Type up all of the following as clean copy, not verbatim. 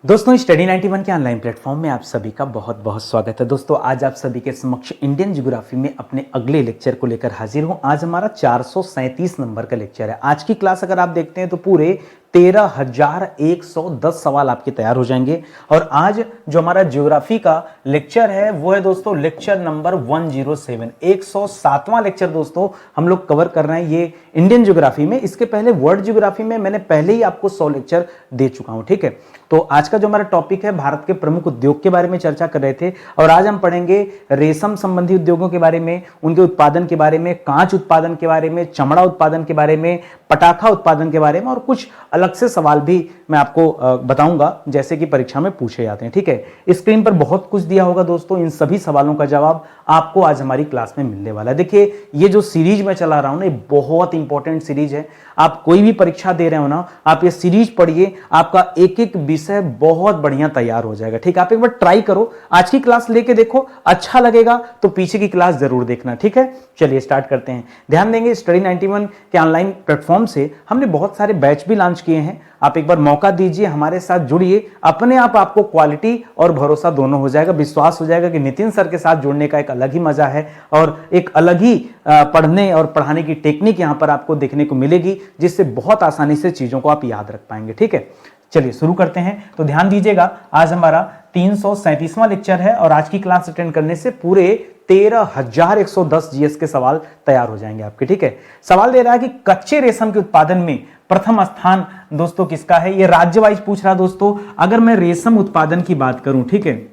दोस्तों स्टडी 91 के online platform में आप सभी का बहुत बहुत स्वागत है। दोस्तों आज आप सभी के समक्ष इंडियन ज्योग्राफी में अपने अगले लेक्चर को लेकर हाजिर हूं। आज हमारा 437 नंबर का लेक्चर है। आज की क्लास अगर आप देखते हैं तो पूरे 13,110 सवाल आपके तैयार हो जाएंगे। और आज जो हमारा ज्योग्राफी का लेक्चर है वो है दोस्तों लेक्चर नंबर 107, 107वां लेक्चर दोस्तों हम लोग कवर कर रहे हैं ये इंडियन ज्योग्राफी में। इसके पहले वर्ल्ड ज्योग्राफी में मैंने पहले ही आपको 100 लेक्चर दे चुका हूं, ठीक है। तो आज का जो हमारा टॉपिक है भारत के प्रमुख उद्योग के बारे में चर्चा कर रहे थे और आज हम पढ़ेंगे रेशम संबंधी उद्योगों के बारे में, उनके उत्पादन के बारे में, कांच उत्पादन के बारे में, चमड़ा उत्पादन के बारे में, पटाखा उत्पादन के बारे में और कुछ अलग से सवाल भी मैं आपको बताऊंगा जैसे कि परीक्षा में पूछे जाते हैं, ठीक है। स्क्रीन पर बहुत कुछ दिया होगा दोस्तों, इन सभी सवालों का जवाब आपको आज हमारी क्लास में मिलने वाला है। देखिए ये जो सीरीज मैं चला रहा हूं ना ये बहुत इंपॉर्टेंट सीरीज है। आप कोई भी परीक्षा दे रहे हो ना, आप ये सीरीज पढ़िए, आपका एक एक विषय बहुत बढ़िया तैयार हो जाएगा, ठीक है। आप एक बार ट्राई करो, आज की क्लास लेके देखो, अच्छा लगेगा तो पीछे की क्लास जरूर देखना, ठीक है। चलिए स्टार्ट करते हैं। ध्यान देंगे स्टडी 91 के ऑनलाइन प्लेटफॉर्म से हमने बहुत सारे बैच भी लॉन्च किए हैं। आप एक बार मौका दीजिए, हमारे साथ जुड़िए, अपने आप आपको क्वालिटी और भरोसा दोनों हो जाएगा। विश्वास हो जाएगा कि नितिन सर के साथ जुड़ने का एक अलग ही मजा है और एक अलग ही पढ़ने और पढ़ाने की टेक्निक यहां पर आपको देखने को मिलेगी, जिससे बहुत आसानी से चीजों को आप याद रख पाएंगे, ठीक है। चलिए शुरू करते हैं। तो ध्यान दीजिएगा, आज हमारा 337वां लेक्चर है और आज की क्लास अटेंड करने से पूरे 13,110 जीएस के सवाल तैयार हो जाएंगे आपके, ठीक है। सवाल दे रहा है कि कच्चे रेशम के उत्पादन में प्रथम स्थान दोस्तों किसका है। ये राज्य वाइज पूछ रहा है दोस्तों। अगर मैं रेशम उत्पादन की बात करूं, ठीक है,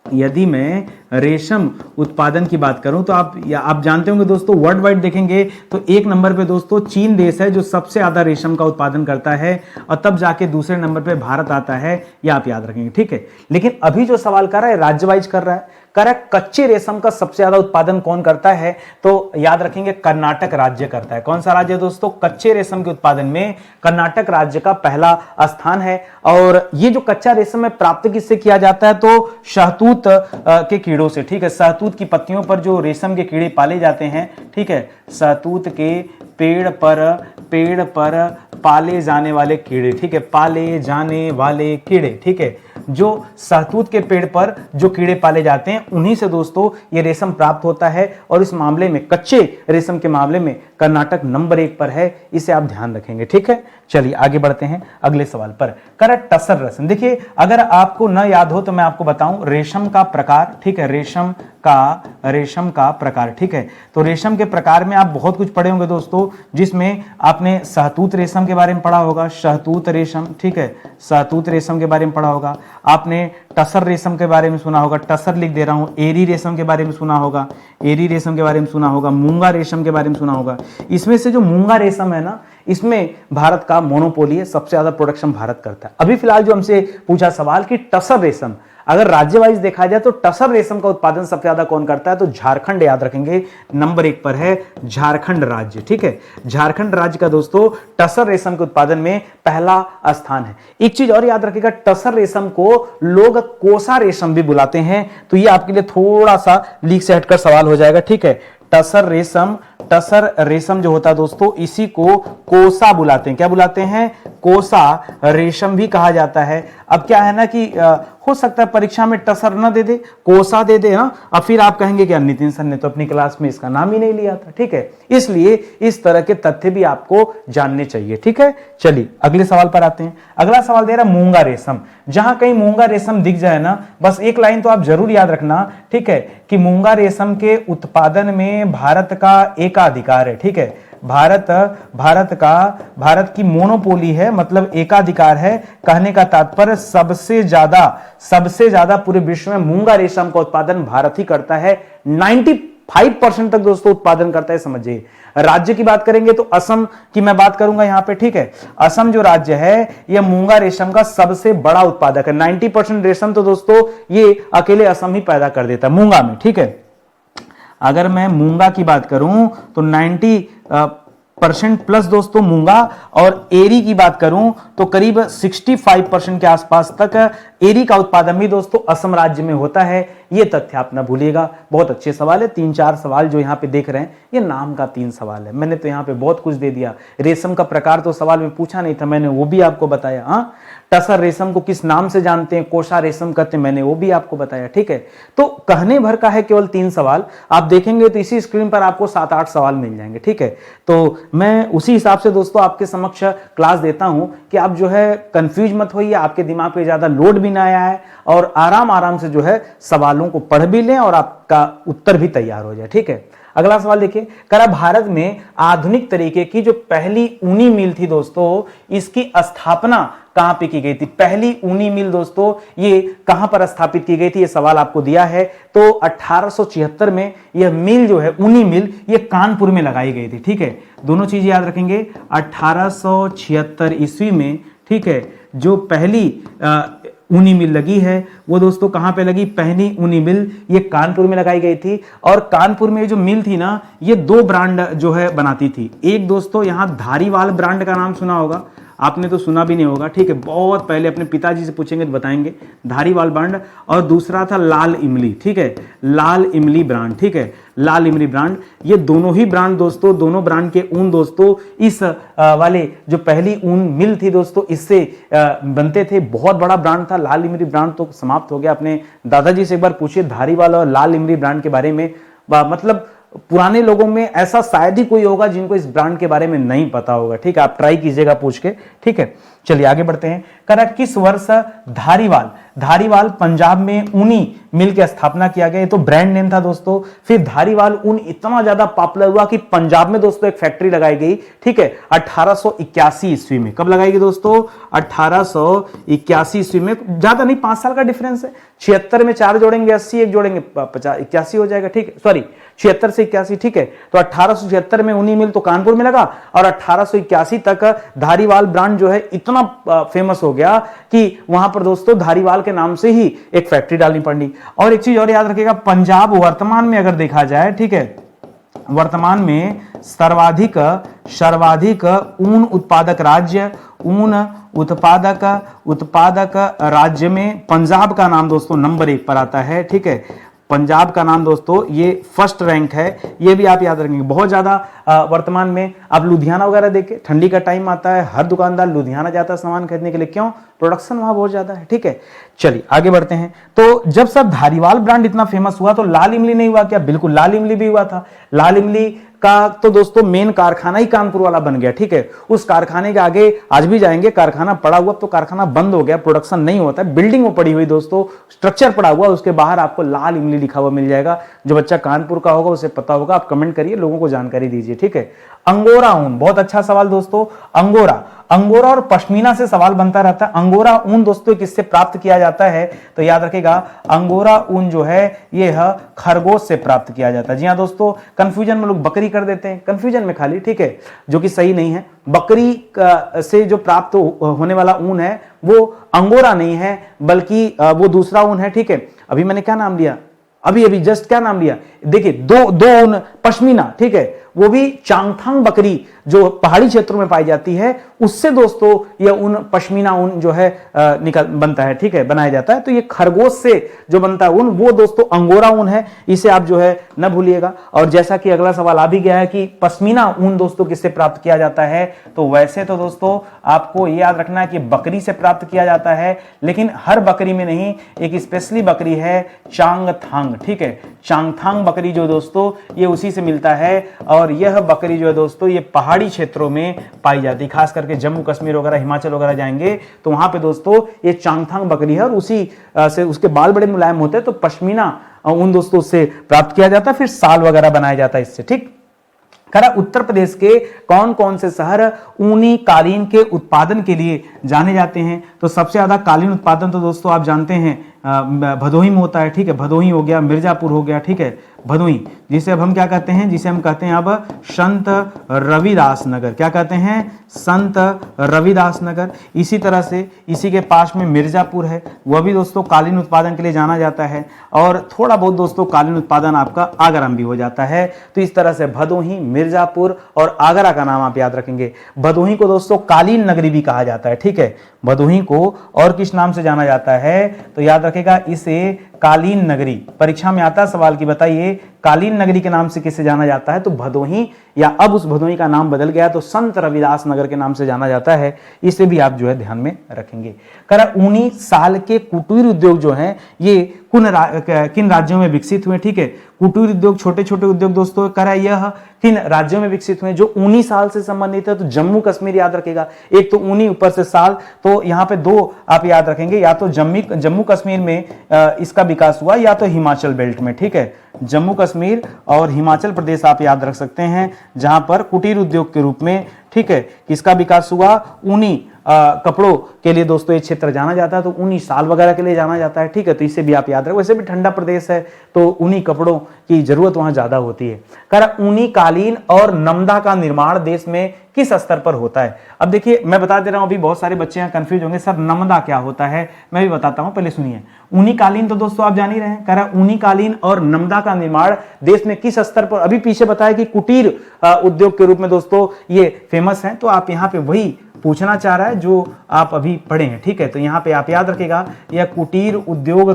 यदि मैं रेशम उत्पादन की बात करूं तो आप जानते होंगे दोस्तों, वर्ल्ड वाइड देखेंगे तो एक नंबर पे दोस्तों चीन देश है जो सबसे ज्यादा रेशम का उत्पादन करता है और तब जाके दूसरे नंबर पे भारत आता है, ये आप याद रखेंगे, ठीक है। लेकिन अभी जो सवाल कर रहा है राज्य वाइज कर रहा है, कच्चे रेशम का सबसे ज्यादा उत्पादन कौन करता है, तो याद रखेंगे कर्नाटक राज्य करता है। कौन सा राज्य दोस्तों? कच्चे रेशम के उत्पादन में कर्नाटक राज्य का पहला स्थान है। और ये जो कच्चा रेशम है प्राप्त किससे किया जाता है, तो शहतूत के कीड़ों से, ठीक है। शहतूत की पत्तियों पर जो रेशम के कीड़े पाले जाते हैं, ठीक है, शहतूत के पेड़ पर पाले जाने वाले कीड़े, ठीक है, पाले जाने वाले कीड़े, ठीक है, जो शहतूत के पेड़ पर जो कीड़े पाले जाते हैं उन्हीं से दोस्तों ये रेशम प्राप्त होता है। और इस मामले में कच्चे रेशम के मामले में कर्नाटक नंबर 1 पर है, इसे आप ध्यान रखेंगे, ठीक है। चलिए आगे बढ़ते हैं अगले सवाल पर। टसर रेशम, देखिए अगर आपको न याद हो तो मैं आपको बताऊं, रेशम का प्रकार, ठीक है, रेशम का प्रकार, ठीक है। तो रेशम के प्रकार में आप बहुत कुछ पढ़े होंगे दोस्तों, जिसमें आपने शहतूत रेशम के बारे में पढ़ा होगा, शहतूत रेशम, ठीक है, शहतूत रेशम के बारे में पढ़ा होगा। आपने टसर रेशम के बारे में सुना होगा, टसर लिख दे रहा हूं। एरी रेशम के बारे में सुना होगा, एरी रेशम के बारे में सुना होगा। मूंगा रेशम के बारे में सुना होगा। इसमें से जो मूंगा रेशम है ना, इसमें भारत का मोनोपोली है, सबसे ज्यादा प्रोडक्शन भारत करता है। अभी फिलहाल जो हमसे पूछा सवाल कि टसर रेशम, अगर राज्य वाइज देखा जाए तो टसर रेशम का उत्पादन सबसे ज्यादा कौन करता है, तो झारखंड याद रखेंगे, नंबर 1 पर है झारखंड राज्य, ठीक है। झारखंड राज्य का दोस्तों टसर रेशम के उत्पादन में पहला स्थान है। एक चीज और याद रखिएगा, टसर रेशम को लोग कोसा रेशम भी बुलाते हैं, तो ये आपके लिए थोड़ा सा लीक से हटकर सवाल हो जाएगा, ठीक है। टसर रेशम जो होता है दोस्तों, इसी को कोसा बुलाते हैं। क्या बुलाते हैं? कोसा रेशम भी कहा जाता है। अब क्या है ना कि हो सकता है परीक्षा में टसर ना दे दे, कोसा दे दे ना, और फिर आप कहेंगे कि नितिन सर ने तो अपनी क्लास में इसका नाम ही नहीं लिया था, ठीक है। इसलिए इस तरह के तथ्य भी आपको जानने चाहिए, ठीक है। चलिए अगले सवाल पर आते हैं। अगला सवाल दे रहा मूंगा रेशम। जहां कहीं मूंगा रेशम दिख जाए ना, बस एक लाइन तो आप जरूर याद रखना, ठीक है, कि मूंगा रेशम के उत्पादन में भारत का एकाधिकार है, ठीक है। भारत की मोनोपोली है, मतलब एकाधिकार है। कहने का तात्पर्य सबसे ज्यादा पूरे विश्व में मूंगा रेशम का उत्पादन भारत ही करता है। 95% तक दोस्तों उत्पादन करता है, समझिए। राज्य की बात करेंगे तो असम की मैं बात करूंगा यहां पे, ठीक है। असम जो राज्य है यह मूंगा रेशम का सबसे बड़ा उत्पादक है। 90% रेशम तो दोस्तों ये अकेले असम ही पैदा कर देता है मूंगा में, ठीक है। अगर मैं मूंगा की बात करूं तो 90% प्लस दोस्तों मूंगा, और एरी की बात करूं तो करीब 65% के आसपास तक एरी का उत्पादन भी दोस्तों असम राज्य में होता है। ये तथ्य आप ना भूलिएगा। बहुत अच्छे सवाल है, 3-4 सवाल जो यहाँ पे देख रहे हैं ये नाम का 3 सवाल है। मैंने तो यहाँ पे बहुत कुछ दे दिया। रेशम का प्रकार तो सवाल में पूछा नहीं था, मैंने वो भी आपको बताया। हाँ, टसर रेशम को किस नाम से जानते हैं, कोषा रेशम कहते हैं, मैंने वो भी आपको बताया। ठीक है, तो कहने भर का है केवल 3 सवाल। आप देखेंगे तो इसी स्क्रीन पर आपको 7-8 सवाल मिल जाएंगे। ठीक है, तो मैं उसी हिसाब से दोस्तों आपके समक्ष क्लास देता हूं कि आप जो है कंफ्यूज मत होइए, आपके दिमाग पे ज्यादा लोड भी ना आए और आराम आराम से जो है सवालों को पढ़ भी लें और आपका उत्तर भी तैयार हो जाए। ठीक है, अगला सवाल देखिए, करा भारत में आधुनिक तरीके की जो पहली ऊनी मिल थी दोस्तों, इसकी स्थापना कहां पे की गई थी? पहली ऊनी मिल दोस्तों ये कहां पर स्थापित की गई थी? ये सवाल आपको दिया है। तो 1876 में यह मिल जो है ऊनी मिल ये कानपुर में लगाई गई थी। ठीक है, दोनों चीज याद रखेंगे। 1876 ईस्वी में, ठीक है, जो पहली ऊनी मिल लगी है वो दोस्तों कहां पे लगी? पहली ऊनी मिल ये कानपुर में लगाई गई थी। और कानपुर में जो मिल थी ना, ये 2 ब्रांड जो है बनाती थी। एक दोस्तों यहां धारीवाल ब्रांड का नाम सुना होगा, आपने तो सुना भी नहीं होगा। ठीक है, बहुत पहले अपने पिताजी से पूछेंगे तो बताएंगे, धारीवाल ब्रांड। और दूसरा था लाल इमली। ठीक है, लाल इमली ब्रांड। ठीक है, लाल इमली ब्रांड। ये दोनों ही ब्रांड दोस्तों, दोनों ब्रांड के ऊन दोस्तों इस वाले जो पहली ऊन मिल थी दोस्तों इससे बनते थे। बहुत बड़ा ब्रांड था। लाल इमली ब्रांड तो समाप्त हो गया। अपने दादाजी से एक बार पूछिए धारीवाल और लाल इमली ब्रांड के बारे में। मतलब पुराने लोगों में ऐसा शायद ही कोई होगा जिनको इस ब्रांड के बारे में नहीं पता होगा। ठीक है, आप ट्राई कीजिएगा पूछ के। ठीक है, चलिए आगे बढ़ते हैं। करा किस वर्ष धारीवाल पंजाब में ऊनी मिल की स्थापना किया गया? तो ब्रांड नेम था दोस्तों। फिर धारीवाल ऊन इतना ज्यादा पॉपुलर हुआ कि पंजाब में दोस्तों एक फैक्ट्री लगाई गई। ठीक है, 1881 ईस्वी में। कब लगाई गई दोस्तों? 1881 ईस्वी में। ज्यादा नहीं, 5 साल का डिफरेंस है। 76 में 4 जोड़ेंगे 80, 1 जोड़ेंगे 50, 81 हो जाएगा। ठीक है, सॉरी 76 से 81। ठीक है, तो 1876 में ऊनी मिल तो कानपुर में लगा और 1881 तक धारीवाल ब्रांड जो है इतना फेमस हो गया कि वहां पर दोस्तों धारीवाल के नाम से ही एक फैक्ट्री डालनी पड़ी। और एक चीज और याद रखिएगा, पंजाब वर्तमान में अगर देखा जाए, ठीक है, वर्तमान में सर्वाधिक ऊन उत्पादक राज्य, ऊन उत्पादक राज्य में पंजाब का नाम दोस्तों नंबर 1 पर आता है। ठीक है, पंजाब का नाम दोस्तों ये फर्स्ट रैंक है। ये भी आप याद रखेंगे। बहुत ज्यादा वर्तमान में आप लुधियाना वगैरह देखें, ठंडी का टाइम आता है, हर दुकानदार लुधियाना जाता है सामान खरीदने के लिए। क्यों? प्रोडक्शन वहां बहुत ज्यादा है। ठीक है, चलिए आगे बढ़ते हैं। तो जब सब धारीवाल ब्रांड इतना फेमस हुआ तो लाल इमली नहीं हुआ क्या? बिल्कुल, लाल इमली भी हुआ था। लाल इमली का तो दोस्तों मेन कारखाना ही कानपुर वाला बन गया। ठीक है, उस कारखाने के आगे आज भी जाएंगे, कारखाना पड़ा हुआ, तो कारखाना बंद हो गया, प्रोडक्शन नहीं होता है। बिल्डिंग वो पड़ी हुई दोस्तों, स्ट्रक्चर पड़ा हुआ, उसके बाहर आपको लाल इमली लिखा हुआ मिल जाएगा। जो बच्चा कानपुर का होगा उसे पता होगा, आप कमेंट करिए, लोगों को जानकारी दीजिए। ठीक है, अंगोरा ऊन, बहुत अच्छा सवाल दोस्तों। अंगोरा और पश्मीना से सवाल बनता रहता है। अंगोरा ऊन दोस्तों किससे प्राप्त किया जाता है? तो याद रखेगा, अंगोरा ऊन जो है यह खरगोश से प्राप्त किया जाता है। जी हाँ दोस्तों, कंफ्यूजन में लोग बकरी कर देते हैं, कंफ्यूजन में खाली। ठीक है, जो कि सही नहीं है। बकरी से जो प्राप्त होने वाला ऊन है वो अंगोरा नहीं है, बल्कि वो दूसरा ऊन है। ठीक है, अभी मैंने क्या नाम लिया? अभी जस्ट क्या नाम लिया? देखिए, दो ऊन पश्मीना। ठीक है, वो भी चांगथांग बकरी जो पहाड़ी क्षेत्रों में पाई जाती है उससे दोस्तों यह ऊन, पश्मीना ऊन जो है बनता है। ठीक है, बनाया जाता है। तो ये खरगोश से जो बनता है ऊन वो दोस्तों अंगोरा ऊन है। इसे आप जो है न भूलिएगा। और जैसा कि अगला सवाल आ भी गया है कि पश्मीना ऊन दोस्तों किससे प्राप्त किया जाता है, तो वैसे तो दोस्तों आपको ये याद रखना है कि बकरी से प्राप्त किया जाता है, लेकिन हर बकरी में नहीं, एक स्पेशली बकरी है चांगथांग। ठीक है, चांगथांग बकरी जो दोस्तों ये उसी से मिलता है। और यह बकरी जो है दोस्तों ये पहाड़ी क्षेत्रों में पाई जाती है, खास करके जम्मू कश्मीर वगैरह, हिमाचल वगैरह जाएंगे तो वहां पे दोस्तों ये चांगथांग बकरी है और उसी से उसके बाल बड़े मुलायम होते हैं। तो पश्मीना ऊन दोस्तों उससे प्राप्त किया जाता है, फिर साल वगैरह बनाया जाता है इससे। ठीक, खरा उत्तर प्रदेश के कौन कौन से शहर ऊनी कालीन के उत्पादन के लिए जाने जाते हैं? तो सबसे ज्यादा कालीन उत्पादन तो दोस्तों आप जानते हैं भदोही में होता है। ठीक है, भदोही हो गया, मिर्जापुर हो गया। ठीक है, भदोही जिसे अब हम क्या कहते हैं? जिसे हम कहते हैं अब संत रविदास नगर। क्या कहते हैं? संत रविदास नगर। इसी तरह से इसी के पास में मिर्जापुर है, वह भी दोस्तों कालीन उत्पादन के लिए जाना जाता है। और थोड़ा बहुत दोस्तों कालीन उत्पादन आपका आगरा में भी हो जाता है। तो इस तरह से भदोही, मिर्जापुर और आगरा का नाम आप याद रखेंगे। भदोही को दोस्तों कालीन नगरी भी कहा जाता है। ठीक है, भदोही को और किस नाम से जाना जाता है? तो याद रखेगा, इसे कालीन नगरी, परीक्षा में आता सवाल की बताइए कालीन नगरी के नाम से किसे जाना जाता है, तो भदोही, या अब उस भदोही का नाम बदल गया तो संत रविदास नगर के नाम से जाना जाता है। इसे भी आप जो है ध्यान में रखेंगे। करा 19 साल के कुटीर उद्योग जो हैं ये किन राज्यों में विकसित हुए, ठीक है। कुटीर उद्योग, छोटे छोटे उद्योग दोस्तों, करा यह किन राज्यों में विकसित हुए, जो 19 साल से संबंधित है, तो जम्मू कश्मीर याद रखेगा। एक तो 19 ऊपर से साल, तो यहां पे दो आप याद रखेंगे, या तो जम्मू कश्मीर में इसका विकास हुआ या तो हिमाचल बेल्ट में, ठीक है। जम्मू कश्मीर और हिमाचल प्रदेश आप याद रख सकते हैं जहां पर कुटीर उद्योग के रूप में, ठीक है, किसका विकास हुआ, ऊनी कपड़ों के लिए दोस्तों ये क्षेत्र जाना जाता है, तो ऊनी शाल वगैरह के लिए जाना जाता है, ठीक है। तो इसे भी आप याद रखें। वैसे भी ठंडा प्रदेश है तो ऊनी कपड़ों की जरूरत वहां ज्यादा होती है। कर ऊनी कालीन और नमदा का निर्माण देश में किस स्तर पर होता है। अब देखिए मैं बता दे रहा हूं, अभी बहुत सारे बच्चे यहाँ कंफ्यूज होंगे, सर नमदा क्या होता है, मैं भी बताता हूं, पहले सुनिए। ऊनी कालीन तो दोस्तों आप जान ही रहे हैं, कह रहा ऊनी कालीन और नमदा का निर्माण देश में किस स्तर पर, अभी पीछे बताया कि कुटीर उद्योग के रूप में दोस्तों ये फेमस है, तो आप यहाँ पे वही पूछना चाह रहा है जो आप अभी पढ़े हैं, ठीक है। तो यहाँ पे आप याद रखेगा यह कुटीर उद्योग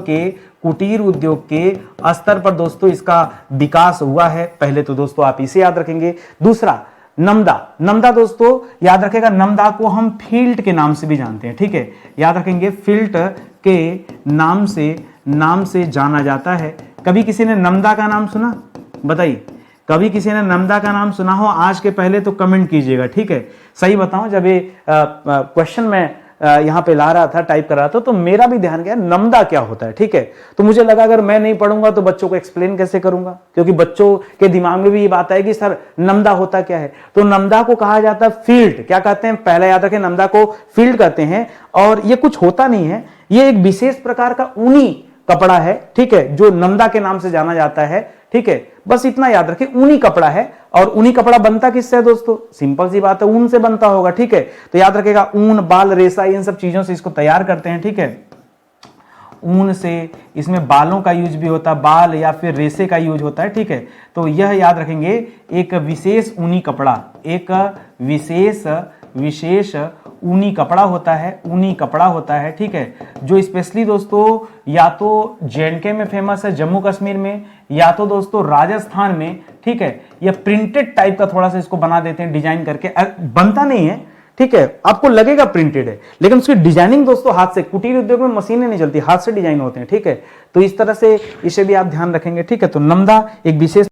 के स्तर पर दोस्तों इसका विकास हुआ है, पहले तो दोस्तों आप इसे याद रखेंगे। दूसरा नमदा दोस्तों याद रखेगा, नमदा को हम फील्ड के नाम से भी जानते हैं, ठीक है, याद रखेंगे फील्ड के नाम से जाना जाता है। कभी किसी ने नमदा का नाम सुना, बताइए, कभी किसी ने नमदा का नाम सुना हो आज के पहले तो कमेंट कीजिएगा, ठीक है। सही बताऊं, जब ये क्वेश्चन में यहां पे ला रहा था, टाइप कर रहा था, तो मेरा भी ध्यान गया नमदा क्या होता है, ठीक है। तो मुझे लगा अगर मैं नहीं पढ़ूंगा तो बच्चों को एक्सप्लेन कैसे करूंगा, क्योंकि बच्चों के दिमाग में भी ये बात है कि सर नमदा होता क्या है। तो नमदा को कहा जाता है फील्ड, क्या कहते हैं, पहले याद रखें, नमदा को फील्ड कहते हैं। और ये कुछ होता नहीं है, ये एक विशेष प्रकार का ऊनी कपड़ा है, ठीक है, जो नमदा के नाम से जाना जाता है, ठीक है। बस इतना याद रखें, ऊनी कपड़ा है। और ऊनी कपड़ा बनता किससे है दोस्तों, सिंपल सी बात है, ऊन से बनता होगा, ठीक है। तो याद रखेगा ऊन, बाल, रेशा, इन सब चीजों से इसको तैयार करते हैं, ठीक है। ऊन से इसमें बालों का यूज भी होता है, बाल या फिर रेशे का यूज होता है, ठीक है। तो यह याद रखेंगे एक विशेष ऊनी कपड़ा, एक विशेष ऊनी कपड़ा होता है, ठीक है, जो स्पेशली दोस्तों या तो जेएंडके में फेमस है, जम्मू कश्मीर में, या तो दोस्तों राजस्थान में, ठीक है। यह प्रिंटेड टाइप का थोड़ा सा इसको बना देते हैं डिजाइन करके, बनता नहीं है, ठीक है, आपको लगेगा प्रिंटेड है, लेकिन उसकी डिजाइनिंग दोस्तों हाथ से, कुटीर उद्योग में मशीनें नहीं चलती, हाथ से डिजाइन होते हैं, ठीक है। तो इस तरह से इसे भी आप ध्यान रखेंगे, ठीक है। तो नमदा एक विशेष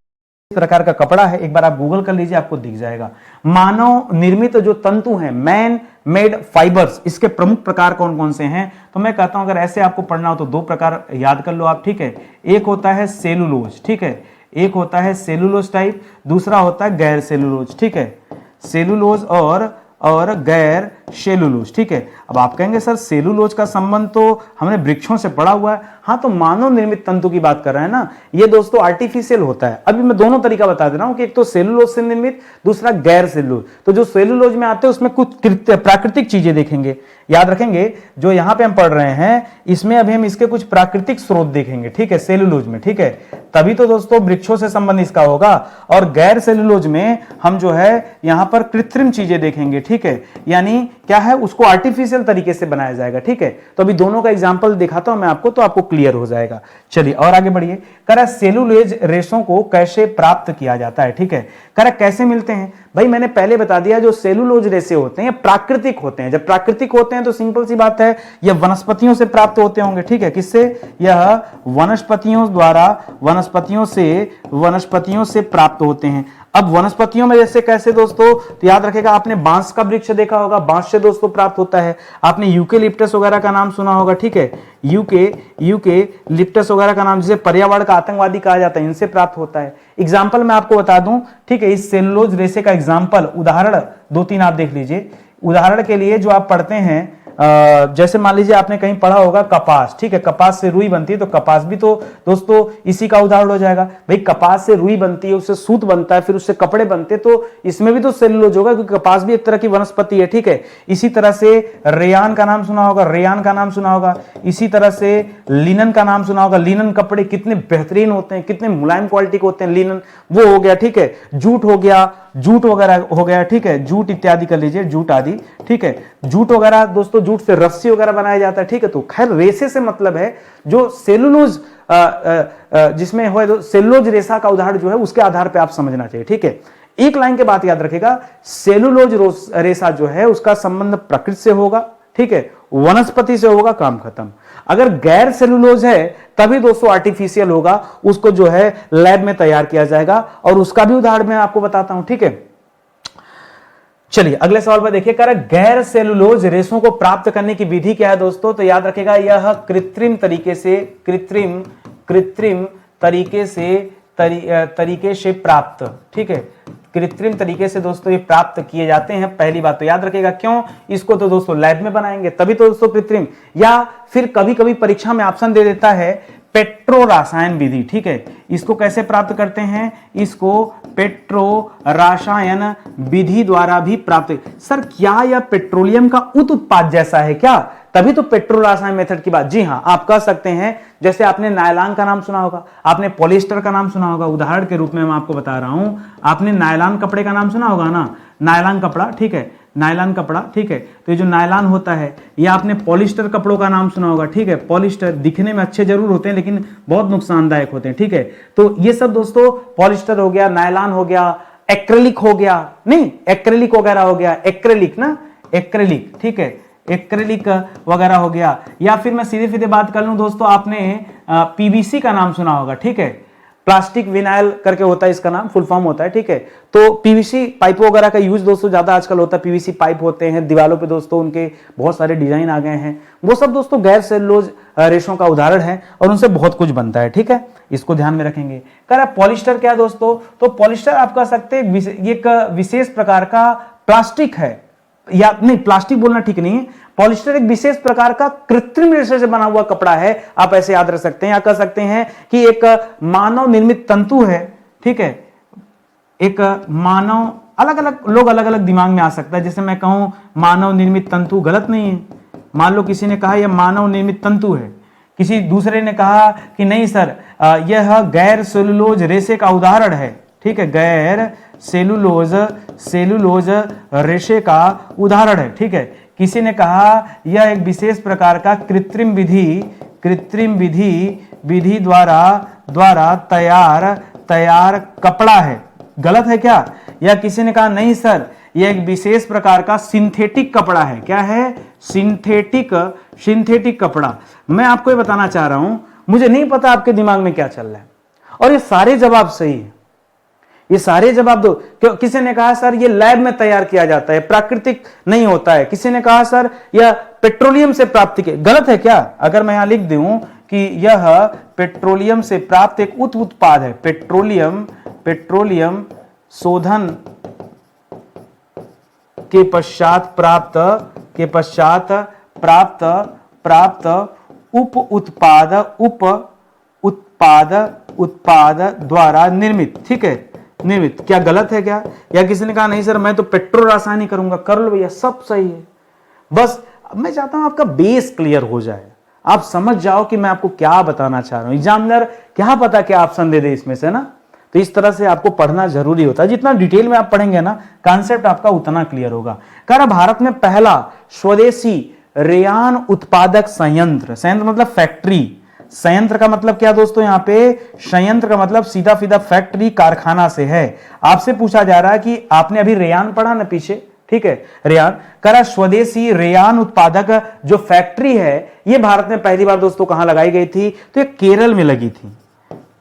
प्रकार का कपड़ा है, एक बार आप गूगल कर लीजिए, आपको दिख जाएगा। मानव निर्मित जो तंतु हैं, मैन मेड फाइबर्स, इसके प्रमुख प्रकार कौन कौन से हैं, तो मैं कहता हूं अगर ऐसे आपको पढ़ना हो तो दो प्रकार याद कर लो आप, ठीक है। एक होता है सेलुलोज, ठीक है, एक होता है सेलुलोज टाइप, दूसरा होता है गैर सेलुलोज, ठीक है। सेलुलोज और गैर सेलुलोज, ठीक है। अब आप कहेंगे सर सेलुलोज का संबंध तो हमने वृक्षों से पढ़ा हुआ है, हाँ, तो मानव निर्मित तंतु की बात कर रहे हैं ना, ये दोस्तों आर्टिफिशियल होता है। अभी मैं दोनों तरीका बता दे रहा हूं कि एक तो सेलुलोज से निर्मित, दूसरा गैर सेलुलोज। तो जो सेलुलोज में आते हैं उसमें कुछ प्राकृतिक चीजें देखेंगे, याद रखेंगे, जो यहां पे हम पढ़ रहे हैं इसमें अभी हम इसके कुछ प्राकृतिक स्रोत देखेंगे, ठीक है, सेलुलोज में, ठीक है। तभी तो दोस्तों वृक्षों से संबंध इसका होगा। और गैर सेलुलोज में हम जो है यहां पर कृत्रिम चीजें देखेंगे, ठीक है, यानी क्या है, उसको आर्टिफिशियल तरीके से बनाया जाएगा, ठीक है। तो अभी दोनों का एग्जांपल दिखाता हूं मैं आपको, तो आपको क्लियर हो जाएगा। चलिए और आगे बढ़िए। करा सेलुलोज रेशों को कैसे प्राप्त किया जाता है, ठीक है। करा कैसे मिलते हैं, भाई मैंने पहले बता दिया, जो सेलुलोज रेशे होते हैं प्राकृतिक होते हैं। जब प्राकृतिक होते हैं तो सिंपल सी बात है, यह वनस्पतियों से प्राप्त होते होंगे, ठीक है। किससे, यह वनस्पतियों द्वारा, वनस्पतियों से प्राप्त होते हैं। अब वनस्पतियों में जैसे कैसे दोस्तों, तो याद रखेगा आपने बांस का वृक्ष देखा होगा, बांस से दोस्तों प्राप्त होता है। आपने यूकेलिप्टस वगैरह का नाम सुना होगा, ठीक है, यूकेलिप्टस वगैरह का नाम, जिसे पर्यावरण का आतंकवादी कहा जाता है, इनसे प्राप्त होता है। एग्जाम्पल मैं आपको बता दूं, ठीक है, इस सेलुलोज रेशे का एग्जाम्पल, उदाहरण 2-3 आप देख लीजिए। उदाहरण के लिए जो आप पढ़ते हैं, जैसे मान लीजिए आपने कहीं पढ़ा होगा कपास, ठीक है, कपास से रुई बनती है, तो कपास भी तो दोस्तों इसी का उदाहरण हो जाएगा। भाई कपास से रुई बनती है, उससे सूत बनता है, फिर उससे कपड़े बनते हैं, तो इसमें भी तो सेलुलोज होगा, क्योंकि कपास भी एक तरह की वनस्पति है, ठीक है। इसी तरह से रेयान का नाम सुना होगा, इसी तरह से लिनन का नाम सुना होगा। लिनन कपड़े कितने बेहतरीन होते हैं, कितने मुलायम क्वालिटी के होते हैं, लिनन वो हो गया, ठीक है। जूट हो गया, जूट वगैरह हो गया, ठीक है, जूट इत्यादि कर लीजिए, जूट आदि, ठीक है। जूट वगैरह दोस्तों जूट से रस्सी वगैरह बनाया जाता है, ठीक है। तो खैर रेसे से मतलब है जो सेलुलोज जिसमें हो सेलुलोज रेसा का उदाहरण जो है उसके आधार पे आप समझना चाहिए, ठीक है। एक लाइन के बात याद रखेगा, सेलुलोज रेसा जो है उसका संबंध प्रकृति से होगा, ठीक है, वनस्पति से होगा, काम खत्म। अगर गैर सेलुलोज है तभी दोस्तों आर्टिफिशियल होगा, उसको जो है लैब में तैयार किया जाएगा और उसका भी उदाहरण मैं आपको बताता हूं, ठीक है। चलिए अगले सवाल पर देखिए, कह रहा है गैर सेलुलोज रेशों को प्राप्त करने की विधि क्या है दोस्तों। तो याद रखेगा यह कृत्रिम तरीके से प्राप्त, ठीक है, कृत्रिम तरीके से दोस्तों ये प्राप्त किए जाते हैं। पहली बात तो याद रखेगा, क्यों, इसको तो दोस्तों लैब में बनाएंगे तभी तो दोस्तों कृत्रिम, या फिर कभी कभी परीक्षा में ऑप्शन दे देता है पेट्रो रासायन विधि, ठीक है। इसको कैसे प्राप्त करते हैं, इसको पेट्रो रासायन विधि द्वारा भी प्राप्त। सर क्या यह पेट्रोलियम का उत्पाद जैसा है क्या, तभी तो पेट्रो रासायन मेथड की बात। जी हां, आप कह सकते हैं, जैसे आपने नायलॉन का नाम सुना होगा, आपने पॉलिएस्टर का नाम सुना होगा, उदाहरण के रूप में मैं आपको बता रहा हूं, आपने नायलॉन कपड़े का नाम सुना होगा ना, नायलॉन कपड़ा, ठीक है, नायलॉन कपड़ा, ठीक है। तो ये जो नायलॉन होता है, या आपने पॉलिएस्टर कपड़ों का नाम सुना होगा, ठीक है। पॉलिएस्टर दिखने में अच्छे जरूर होते हैं लेकिन बहुत नुकसानदायक होते हैं, ठीक है। तो ये सब दोस्तों पॉलिएस्टर हो गया, नायलॉन हो गया, एक्रेलिक हो गया, नहीं एक्रेलिक वगैरह हो गया, एक्रेलिक ना, एक्रेलिक, ठीक है, एक्रेलिक वगैरह हो गया। या फिर मैं सीधे सीधे बात कर लूं दोस्तों, आपने पीवीसी का नाम सुना होगा, ठीक है, प्लास्टिक विनाइल करके होता है, इसका नाम फुल फॉर्म होता है, ठीक है। तो पीवीसी पाइप वगैरह का यूज दोस्तों ज्यादा आजकल होता है, पीवीसी पाइप होते हैं दीवारों पे दोस्तों, उनके बहुत सारे डिजाइन आ गए हैं, वो सब दोस्तों गैर सेलुलोज रेशों का उदाहरण है और उनसे बहुत कुछ बनता है, ठीक है, इसको ध्यान में रखेंगे। कह रहा पॉलिएस्टर क्या दोस्तों, तो पॉलिएस्टर आप कह सकते हैं एक विशेष प्रकार का प्लास्टिक है, या नहीं प्लास्टिक बोलना ठीक नहीं है, पॉलिएस्टर एक विशेष प्रकार का कृत्रिम रेशे से बना हुआ कपड़ा है, आप ऐसे याद रख सकते हैं। या कह सकते हैं कि एक मानव निर्मित तंतु है, ठीक है, एक मानव, अलग अलग लोग अलग अलग दिमाग में आ सकता है, जैसे मैं कहूं मानव निर्मित तंतु गलत नहीं है, मान लो किसी ने कहा यह मानव निर्मित तंतु है, किसी दूसरे ने कहा कि नहीं सर यह गैर सेलुलोज रेशे का उदाहरण है, ठीक है, गैर सेलुलोज रेशे का उदाहरण है, ठीक है। किसी ने कहा यह एक विशेष प्रकार का कृत्रिम विधि द्वारा तैयार कपड़ा है, गलत है क्या। या किसी ने कहा नहीं सर यह एक विशेष प्रकार का सिंथेटिक कपड़ा है, क्या है, सिंथेटिक कपड़ा। मैं आपको ये बताना चाह रहा हूं, मुझे नहीं पता आपके दिमाग में क्या चल रहा है, और ये सारे जवाब सही है, ये सारे जवाब दो। किसी ने कहा सर ये लैब में तैयार किया जाता है, प्राकृतिक नहीं होता है। किसी ने कहा सर यह पेट्रोलियम से प्राप्त किया, गलत है क्या। अगर मैं यहां लिख दूं कि यह पेट्रोलियम से प्राप्त एक उत्पाद है, पेट्रोलियम शोधन के पश्चात प्राप्त उत्पाद द्वारा निर्मित, ठीक है, निर्मित। क्या गलत है क्या। या किसी ने कहा नहीं सर मैं तो पेट्रो रासायनिक करूंगा, कर लो भैया, सब सही है। बस मैं चाहता हूं आपका बेस क्लियर हो जाए, आप समझ जाओ कि मैं आपको क्या बताना चाह रहा हूं। एग्जामिनर क्या पता क्या ऑप्शन दे दे इसमें से ना, तो इस तरह से आपको पढ़ना जरूरी होता है। जितना डिटेल में आप पढ़ेंगे ना, कॉन्सेप्ट आपका उतना क्लियर होगा। कह रहा भारत में पहला स्वदेशी रेयान उत्पादक संयंत्र मतलब फैक्ट्री, संयंत्र का मतलब क्या दोस्तों, यहां पे संयंत्र का मतलब सीधा सीधा फैक्ट्री कारखाना से है। आपसे पूछा जा रहा है कि आपने अभी रेयान पढ़ा ना पीछे, ठीक है, रेयान। करा स्वदेशी रेयान उत्पादक जो फैक्ट्री है ये भारत में पहली बार दोस्तों कहां लगाई गई थी, तो ये केरल में लगी थी,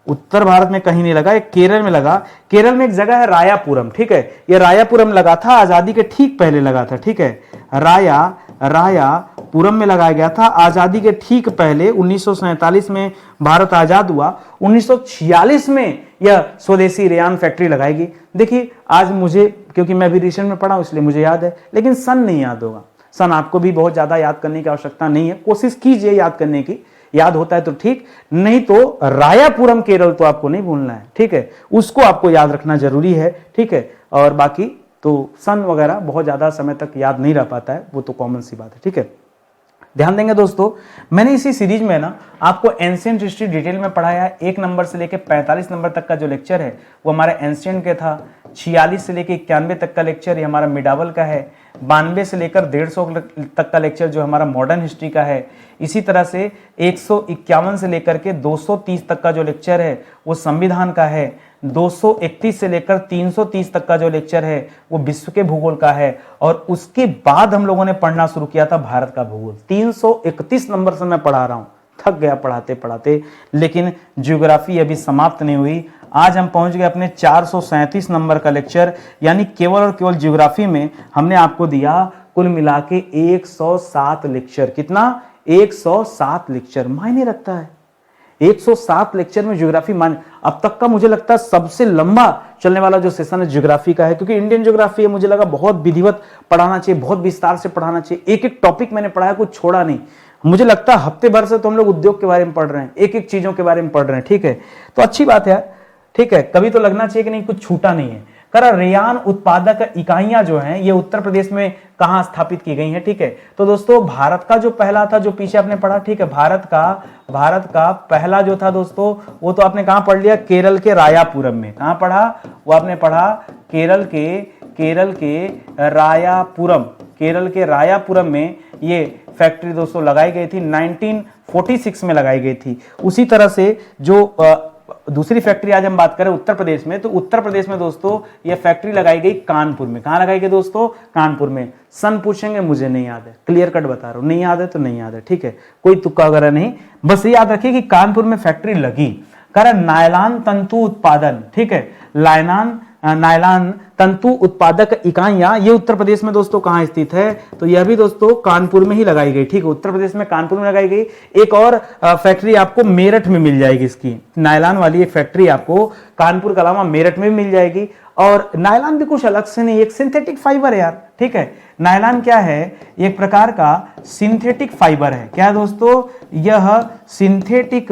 उत्तर भारत में कहीं नहीं लगा, ये केरल में लगा। केरल में एक जगह है रायापुरम, ठीक है, ये रायापुरम लगा था, आजादी के ठीक पहले लगा था, ठीक है, रायापुरम में लगाया गया था आजादी के ठीक पहले। 1947 में भारत आजाद हुआ, 1946 में यह स्वदेशी रेयान फैक्ट्री लगाएगी। देखिए आज मुझे, क्योंकि मैं भी रिसेंट में पढ़ा हूं इसलिए मुझे याद है, लेकिन सन नहीं याद होगा। सन आपको भी बहुत ज्यादा याद करने की आवश्यकता नहीं है, कोशिश कीजिए याद करने की, याद होता है तो ठीक, नहीं तो रायापुरम केरल तो आपको नहीं भूलना है, ठीक है, उसको आपको याद रखना जरूरी है, ठीक है। और बाकी तो सन वगैरह बहुत ज्यादा समय तक याद नहीं रह पाता है, वो तो कॉमन सी बात है, ठीक है। ध्यान देंगे दोस्तों, मैंने इसी सीरीज में ना आपको एंशिएंट हिस्ट्री डिटेल में पढ़ाया है। 1 नंबर से लेकर 45 नंबर तक का जो लेक्चर है वो हमारा एंशिएंट का था। 46 से लेकर 91 तक का लेक्चर ये हमारा मिडावल का है। 92 से लेकर 150 तक का लेक्चर जो हमारा मॉडर्न हिस्ट्री का है। इसी तरह से 151 से लेकर के 230 तक का जो लेक्चर है वो संविधान का है। 231 से लेकर 330 तक का जो लेक्चर है वो विश्व के भूगोल का है। और उसके बाद हम लोगों ने पढ़ना शुरू किया था भारत का भूगोल। 331 नंबर से मैं पढ़ा रहा हूं, थक गया पढ़ाते पढ़ाते, लेकिन ज्योग्राफी अभी समाप्त नहीं हुई। आज हम पहुंच गए अपने 437 नंबर का लेक्चर, यानी केवल और केवल ज्योग्राफी में हमने आपको दिया कुल मिला के 107 लेक्चर। कितना? 107 लेक्चर। मायने रखता है 107 लेक्चर में ज्योग्राफी माने। अब तक का मुझे लगता है सबसे लंबा चलने वाला जो सेशन है ज्योग्राफी का है, क्योंकि इंडियन ज्योग्राफी है, मुझे लगा बहुत विधिवत पढ़ाना चाहिए, बहुत विस्तार से पढ़ाना चाहिए। एक एक टॉपिक मैंने पढ़ाया, कुछ छोड़ा नहीं। मुझे लगता है हफ्ते भर से तो हम लोग उद्योग के बारे में पढ़ रहे हैं, एक एक चीजों के बारे में पढ़ रहे हैं। ठीक है, तो अच्छी बात है। ठीक है, कभी तो लगना चाहिए कि नहीं कुछ छूटा नहीं है। रेयान उत्पादक इकाइयां जो हैं ये उत्तर प्रदेश में कहां स्थापित की गई हैं। ठीक है, तो दोस्तों भारत का जो पहला था, जो पीछे आपने पढ़ा, ठीक है, भारत का पहला जो था दोस्तों वो तो आपने कहां पढ़ लिया? केरल के रायापुरम में। कहां पढ़ा? वो आपने पढ़ा केरल के रायापुरम में ये फैक्ट्री दोस्तों लगाई गई थी। 1946 में लगाई गई थी। उसी तरह से जो दूसरी फैक्ट्री आज हम बात करें उत्तर प्रदेश में, तो उत्तर प्रदेश में दोस्तों यह फैक्ट्री लगाई गई कानपुर में। कहां लगाई गई दोस्तों? कानपुर में। सन पूछेंगे, मुझे नहीं याद है, क्लियर कट बता रहा हूं, नहीं याद है तो नहीं याद है। ठीक है, कोई तुक्का वगैरह नहीं, बस याद रखिए कि कानपुर में फैक्ट्री लगी। नायलॉन तंतु उत्पादन, ठीक है, नायलॉन तंतु उत्पादक इकाइयां ये उत्तर प्रदेश में दोस्तों कहां स्थित है? तो यह भी दोस्तों कानपुर में ही लगाई गई। ठीक है, उत्तर प्रदेश में कानपुर में लगाई गई। एक और फैक्ट्री आपको मेरठ में मिल जाएगी, इसकी नायलॉन वाली एक फैक्ट्री आपको कानपुर के अलावा मेरठ में भी मिल जाएगी। और नायलॉन भी कुछ अलग से नहीं, एक सिंथेटिक फाइबर है यार। ठीक है, नायलॉन क्या है? एक प्रकार का सिंथेटिक फाइबर है। क्या है दोस्तों? यह सिंथेटिक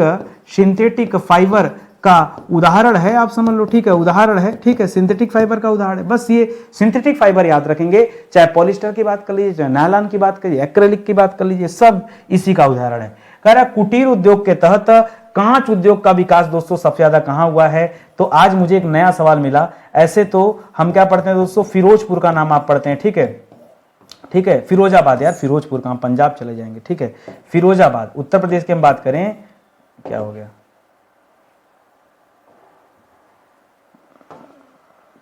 फाइबर का उदाहरण है, आप समझ लो। ठीक है, उदाहरण है। ठीक है, सिंथेटिक फाइबर का उदाहरण है। बस ये सिंथेटिक फाइबर याद रखेंगे, चाहे पॉलिस्टर की बात कर लीजिए, चाहे नायलॉन की बात करिए, एक्रेलिक की बात कर लीजिए, सब इसी का उदाहरण है। कह रहा कुटीर उद्योग के तहत कांच उद्योग का विकास दोस्तों सबसे ज्यादा कहां हुआ है? तो आज मुझे एक नया सवाल मिला। ऐसे तो हम क्या पढ़ते हैं दोस्तों? फिरोजपुर का नाम आप पढ़ते हैं। ठीक है, फिरोजाबाद यार, फिरोजपुर का, हम पंजाब चले जाएंगे। ठीक है, फिरोजाबाद उत्तर प्रदेश की हम बात करें, क्या हो गया?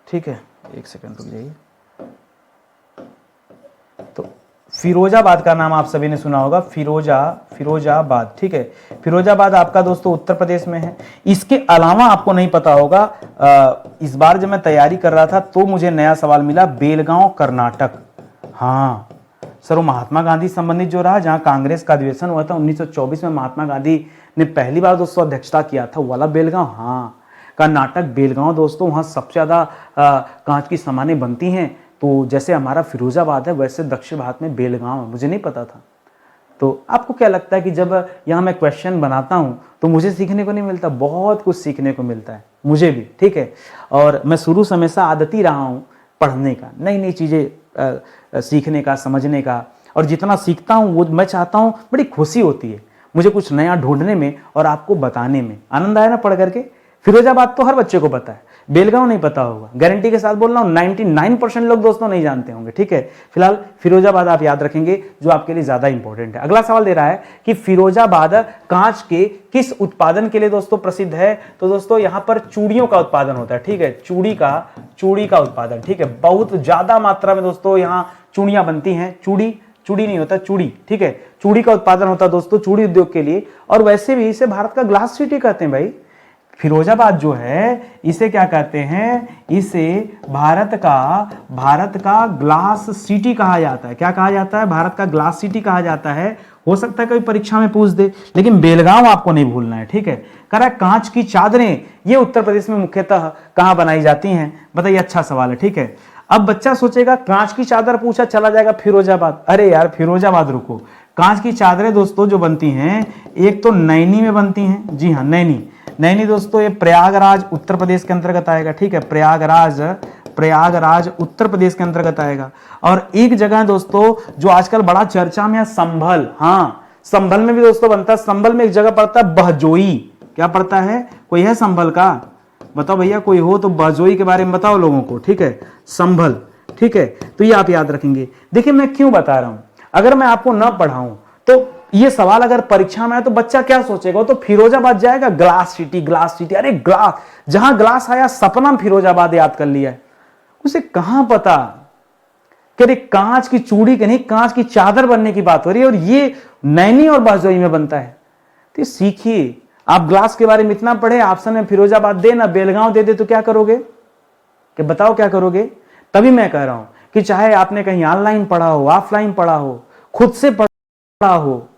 ठीक है, एक सेकंड रुक जाइए। तो फिरोजाबाद का नाम आप सभी ने सुना होगा, फिरोजाबाद। ठीक है, फिरोजाबाद आपका दोस्तों उत्तर प्रदेश में है। इसके अलावा आपको नहीं पता होगा, इस बार जब मैं तैयारी कर रहा था तो मुझे नया सवाल मिला, बेलगांव कर्नाटक। हाँ सर, वो महात्मा गांधी संबंधित जो रहा, जहां कांग्रेस का अधिवेशन हुआ था 1924 में, महात्मा गांधी ने पहली बार दोस्तों अध्यक्षता किया था, वाला बेलगांव। हाँ, कर्नाटक बेलगांव दोस्तों, वहां सबसे ज्यादा कांच की सामानें बनती हैं। तो जैसे हमारा फिरोजाबाद है, वैसे दक्षिण भारत में बेलगांव है, मुझे नहीं पता था। तो आपको क्या लगता है कि जब यहाँ मैं क्वेश्चन बनाता हूँ तो मुझे सीखने को नहीं मिलता? बहुत कुछ सीखने को मिलता है मुझे भी। ठीक है, और मैं शुरू से हमेशा आदती रहा हूँ पढ़ने का, नई नई चीजें सीखने का, समझने का। और जितना सीखता हूँ वो मैं चाहता हूँ, बड़ी खुशी होती है मुझे कुछ नया ढूंढने में और आपको बताने में। आनंद आया ना पढ़ करके? फिरोजाबाद तो हर बच्चे को पता है, बेलगांव नहीं पता होगा, गारंटी के साथ बोल रहा हूं। 99% लोग दोस्तों नहीं जानते होंगे। ठीक है, फिलहाल फिरोजाबाद आप याद रखेंगे, जो आपके लिए ज्यादा इंपॉर्टेंट है। अगला सवाल दे रहा है कि फिरोजाबाद कांच के किस उत्पादन के लिए दोस्तों प्रसिद्ध है? तो दोस्तों यहां पर चूड़ियों का उत्पादन होता है। ठीक है, चूड़ी का उत्पादन। ठीक है, बहुत ज्यादा मात्रा में दोस्तों यहां चूड़ियां बनती हैं। चूड़ी नहीं होता, चूड़ी। ठीक है, चूड़ी का उत्पादन होता है दोस्तों चूड़ी उद्योग के लिए। और वैसे भी इसे भारत का ग्लास सिटी कहते हैं भाई। फिरोजाबाद जो है इसे क्या कहते हैं? इसे भारत का ग्लास सिटी कहा जाता है। क्या कहा जाता है? भारत का ग्लास सिटी कहा जाता है। हो सकता है कोई परीक्षा में पूछ दे, लेकिन बेलगांव आपको नहीं भूलना है। ठीक है, कह रहा है कांच की चादरें ये उत्तर प्रदेश में मुख्यतः कहां बनाई जाती हैं? बताइए, अच्छा सवाल है। ठीक है, अब बच्चा सोचेगा कांच की चादर पूछा, चला जाएगा फिरोजाबाद। अरे यार फिरोजाबाद रुको, कांच की चादरें दोस्तों जो बनती हैं, एक तो नैनी में बनती हैं। जी हाँ, नैनी दोस्तों ये प्रयागराज उत्तर प्रदेश के अंतर्गत आएगा। ठीक है, प्रयागराज उत्तर प्रदेश के अंतर्गत आएगा। और एक जगह है दोस्तों जो आजकल बड़ा चर्चा में है, संभल। हाँ, संभल में भी दोस्तों बनता है। संभल में एक जगह पड़ता है बहजोई। क्या पड़ता है? कोई है संभल का? बताओ भैया, कोई हो तो बहजोई के बारे में बताओ लोगों को। ठीक है, संभल। ठीक है, तो ये आप याद रखेंगे। देखिए मैं क्यों बता रहा हूं, अगर मैं आपको ना पढ़ाऊं तो ये सवाल अगर परीक्षा में आए तो बच्चा क्या सोचेगा, तो फिरोजाबाद जाएगा, ग्लास सिटी ग्लास सिटी, अरे ग्लास, जहां ग्लास आया सपना फिरोजाबाद याद कर लिया है, उसे कहां पता कि अरे कांच की चूड़ी के नहीं कांच की चादर बनने की बात हो रही है और ये नैनी और बाजोई में बनता है। तो सीखिए, आप ग्लास के बारे में इतना पढ़े, ऑप्शन में फिरोजाबाद दे ना बेलगांव दे दे तो क्या करोगे, कि बताओ क्या करोगे। तभी मैं कह रहा हूं कि चाहे आपने कहीं ऑनलाइन पढ़ा हो, ऑफलाइन पढ़ा हो, खुद से पढ़ा हो,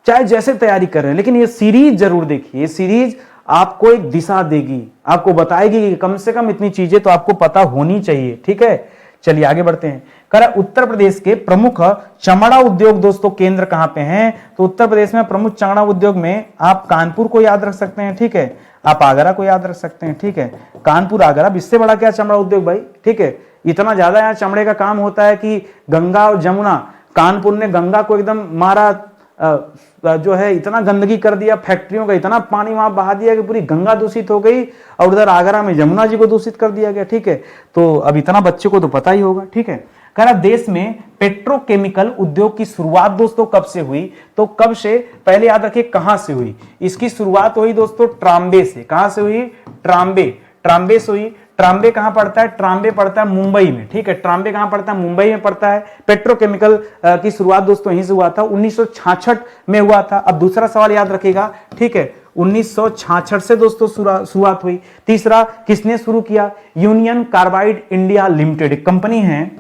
चाहे जैसे तैयारी कर रहे हैं, लेकिन ये सीरीज जरूर देखिए। ये सीरीज आपको एक दिशा देगी, आपको बताएगी कि कम से कम इतनी चीजें तो आपको पता होनी चाहिए, ठीक है। चलिए आगे बढ़ते हैं। कह उत्तर प्रदेश के प्रमुख चमड़ा उद्योग दोस्तों केंद्र कहां पे हैं, तो उत्तर प्रदेश में प्रमुख चमड़ा उद्योग में आप कानपुर को याद रख सकते हैं, ठीक है, आप आगरा को याद रख सकते हैं, ठीक है, कानपुर आगरा, इससे बड़ा क्या चमड़ा उद्योग भाई, ठीक है। इतना ज्यादा यहाँ चमड़े का काम होता है कि गंगा और जमुना, कानपुर ने गंगा को एकदम मारा, जो है इतना गंदगी कर दिया, फैक्ट्रियों का इतना पानी वहां बहा दिया कि पूरी गंगा दूषित हो गई, और उधर आगरा में यमुना जी को दूषित कर दिया गया, ठीक है। तो अब इतना बच्चे को तो पता ही होगा, ठीक है। कह रहा देश में पेट्रोकेमिकल उद्योग की शुरुआत दोस्तों कब से हुई, तो कब से, पहले याद रखिए कहां से हुई। इसकी शुरुआत हुई दोस्तों ट्राम्बे से। कहां से हुई, ट्राम्बे, ट्राम्बे से हुई। ट्राम्बे कहां पड़ता है, ट्राम्बे पड़ता है मुंबई में, ठीक है, ट्राम्बे कहां पड़ता है, मुंबई में पड़ता है। पेट्रोकेमिकल की शुरुआत दोस्तों यहीं से हुआ था, 1966 में हुआ था। अब दूसरा सवाल याद रखिएगा, ठीक है, 1966 से दोस्तों शुरुआत हुई। तीसरा, किसने शुरू किया, यूनियन कार्बाइड इंडिया लिमिटेड, एक कंपनी है,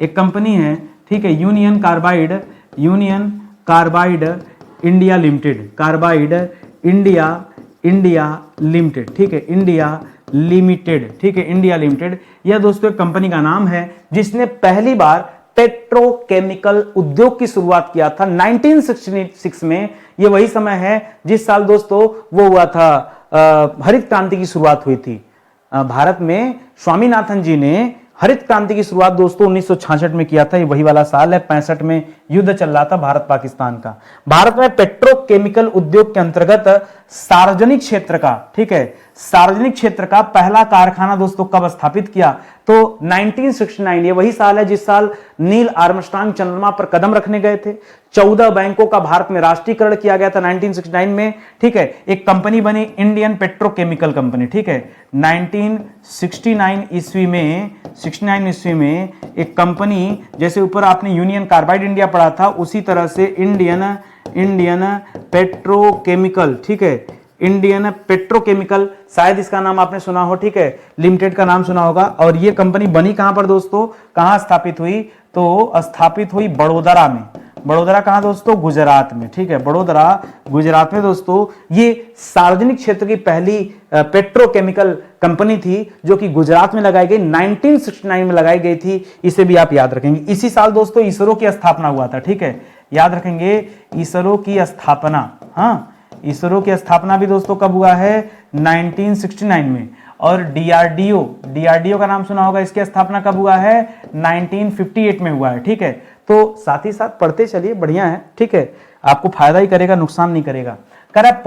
एक कंपनी है, ठीक है, union carbide India limited, carbide India limited, ठीक है, इंडिया लिमिटेड, ठीक है, इंडिया लिमिटेड, यह दोस्तों एक कंपनी का नाम है जिसने पहली बार पेट्रोकेमिकल उद्योग की शुरुआत किया था 1966 में। यह वही समय है जिस साल दोस्तों वो हुआ था हरित क्रांति की शुरुआत हुई थी। भारत में स्वामीनाथन जी ने हरित क्रांति की शुरुआत दोस्तों 1966 में किया था, ये वही वाला साल है। 65 में युद्ध चल रहा था भारत पाकिस्तान का। भारत में पेट्रोकेमिकल उद्योग के अंतर्गत सार्वजनिक क्षेत्र का, ठीक है, सार्वजनिक क्षेत्र का पहला कारखाना दोस्तों कब स्थापित किया, तो 1969, ये वही साल है जिस साल नील आर्मस्ट्रांग चंद्रमा पर कदम रखने गए थे। 14 बैंकों का भारत में राष्ट्रीयकरण किया गया था 1969 में, ठीक है। एक कंपनी बनी इंडियन पेट्रोकेमिकल कंपनी, ठीक है। 1969 ईस्वी में एक कंपनी, जैसे ऊपर आपने यूनियन कार्बाइड इंडिया पढ़ा था, उसी तरह से इंडियन पेट्रोकेमिकल, ठीक है, इंडियन पेट्रोकेमिकल, शायद इसका नाम आपने सुना हो, ठीक है, लिमिटेड का नाम सुना होगा। और ये कंपनी बनी कहां पर दोस्तों, कहां स्थापित हुई, तो स्थापित हुई बड़ोदरा में। बड़ोदरा कहां दोस्तों, गुजरात में, ठीक है, बड़ोदरा गुजरात में दोस्तों। ये सार्वजनिक क्षेत्र की पहली पेट्रोकेमिकल कंपनी थी जो कि गुजरात में लगाई गई, 1969 में लगाई गई थी। इसे भी आप याद रखेंगे। इसी साल दोस्तों इसरो की स्थापना हुआ था, ठीक है, याद रखेंगे इसरो की स्थापना। हाँ, इसरो की स्थापना भी दोस्तों कब हुआ है, 1969 में। और डीआरडीओ का नाम सुना होगा, इसकी स्थापना कब हुआ है, 1958 में हुआ है, ठीक है। तो साथ ही साथ पढ़ते चलिए, बढ़िया है, ठीक है, आपको फायदा ही करेगा, नुकसान नहीं करेगा। कह रहा है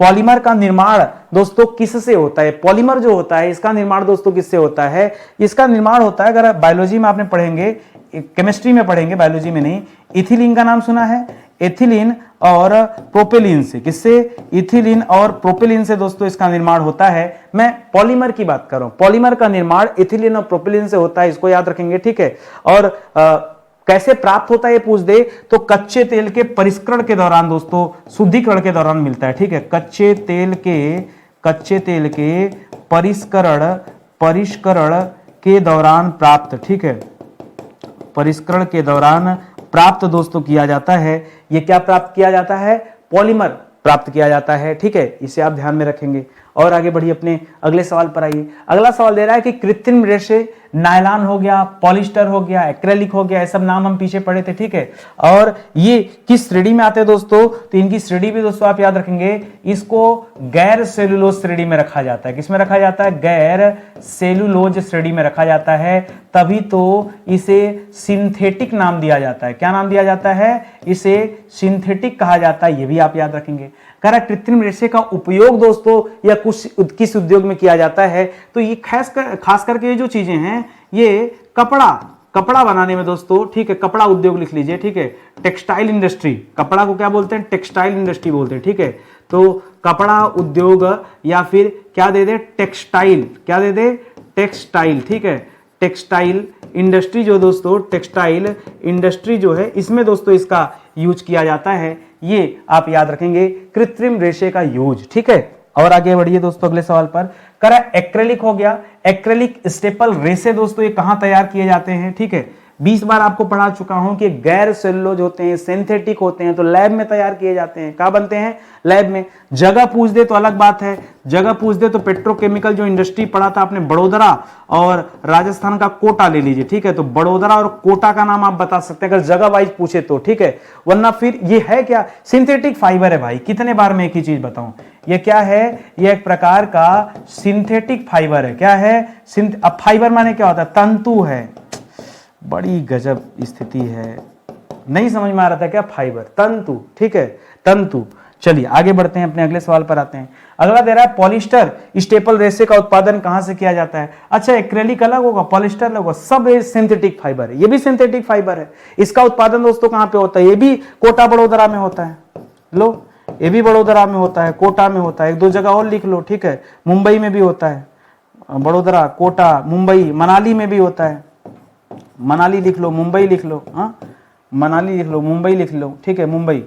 पॉलीमर का निर्माण दोस्तों किससे होता है, पॉलीमर जो होता है इसका निर्माण दोस्तों किससे होता है, इसका निर्माण होता है, अगर बायोलॉजी में आपने पढ़ेंगे, केमिस्ट्री में पढ़ेंगे, बायोलॉजी में नहीं, इथिलीन का नाम सुना है, एथिलीन और प्रोपेलिन से, किससे, इथिलीन और प्रोपेलिन से दोस्तों इसका निर्माण होता है। मैं पॉलीमर की बात कर रहा हूं, पॉलीमर का निर्माण इथिलीन और प्रोपेलिन से होता है, इसको याद रखेंगे, ठीक है। और कैसे प्राप्त होता है ये पूछ दे तो कच्चे तेल के परिष्करण के दौरान दोस्तों, शुद्धिकरण के दौरान मिलता है, ठीक है, कच्चे तेल के परिष्करण के दौरान प्राप्त, ठीक है, परिष्करण के दौरान प्राप्त दोस्तों किया जाता है। ये क्या प्राप्त किया जाता है, पॉलीमर प्राप्त किया जाता है, ठीक है, इसे आप ध्यान में रखेंगे। और आगे बढ़िए अपने अगले सवाल पर आइए। अगला सवाल दे रहा है कि कृत्रिम रेशे, नायलॉन हो गया, पॉलिस्टर हो गया, एक्रेलिक हो गया, ये सब नाम हम पीछे पढ़े थे, ठीक है। और ये किस श्रेणी में आते हैं दोस्तों, तो इनकी श्रेणी भी दोस्तों आप याद रखेंगे, इसको गैर सेलुलोज श्रेणी में रखा जाता है। किसमें रखा जाता है, गैर सेलुलोज श्रेणी में रखा जाता है। तभी तो इसे सिंथेटिक नाम दिया जाता है। क्या नाम दिया जाता है, इसे सिंथेटिक कहा जाता है, ये भी आप याद रखेंगे। कह रहा कृत्रिम रेशे का उपयोग दोस्तों या किस उद्योग में किया जाता है, तो ये खास करके ये जो चीजें हैं ये कपड़ा बनाने में दोस्तों, ठीक है, कपड़ा उद्योग लिख लीजिए, ठीक है, टेक्सटाइल इंडस्ट्री, कपड़ा को क्या बोलते हैं, टेक्सटाइल इंडस्ट्री बोलते हैं, ठीक है। तो कपड़ा उद्योग या फिर क्या दे दे, टेक्सटाइल, क्या दे दे, टेक्सटाइल, ठीक है। टेक्सटाइल इंडस्ट्री जो दोस्तों, टेक्सटाइल इंडस्ट्री जो है, इसमें दोस्तों इसका यूज किया जाता है, ये आप याद रखेंगे, कृत्रिम रेशे का यूज, ठीक है। और आगे बढ़िए दोस्तों अगले सवाल पर। करा एक्रेलिक हो गया, एक्रेलिक स्टेपल रेसे दोस्तों ये कहां तैयार किए जाते हैं, ठीक है। 20 बार आपको पढ़ा चुका हूं कि गैर सेलुलोज होते हैं, सिंथेटिक होते हैं, तो लैब में तैयार किए जाते हैं। कहां बनते हैं, लैब में। जगह पूछ दे तो अलग बात है, जगह पूछ दे तो पेट्रोकेमिकल जो इंडस्ट्री पढ़ा था आपने, बड़ोदरा और राजस्थान का कोटा ले लीजिए, ठीक है। तो बड़ोदरा और कोटा का नाम आप बता सकते हैं अगर जगह वाइज पूछे तो, ठीक है। वरना फिर ये है क्या, सिंथेटिक फाइबर है भाई। कितने बार मैं एक ही चीज बताऊं, ये क्या है, ये एक प्रकार का सिंथेटिक फाइबर है। क्या है, अब फाइबर माने क्या होता है, तंतु है। बड़ी गजब स्थिति है, नहीं समझ में आ रहा था क्या, फाइबर, तंतु, ठीक है, तंतु। चलिए आगे बढ़ते हैं, अपने अगले सवाल पर आते हैं। अगला दे रहा है पॉलिस्टर स्टेपल रेशे का उत्पादन कहां से किया जाता है। अच्छा, एक्रेलिक अलग होगा, पॉलिस्टर अलग होगा, सब सिंथेटिक फाइबर है, ये भी सिंथेटिक फाइबर है। इसका उत्पादन दोस्तों कहां पे होता है, ये भी कोटा बड़ोदरा में होता है। लो, ये भी बड़ोदरा में होता है, कोटा में होता है, एक दो जगह और लिख लो, ठीक है। मुंबई में भी होता है, बड़ोदरा, कोटा, मुंबई, मनाली में भी होता है। मनाली लिख लो, मुंबई लिख लो, हाँ, मनाली लिख लो, मुंबई लिख लो, ठीक है, मुंबई।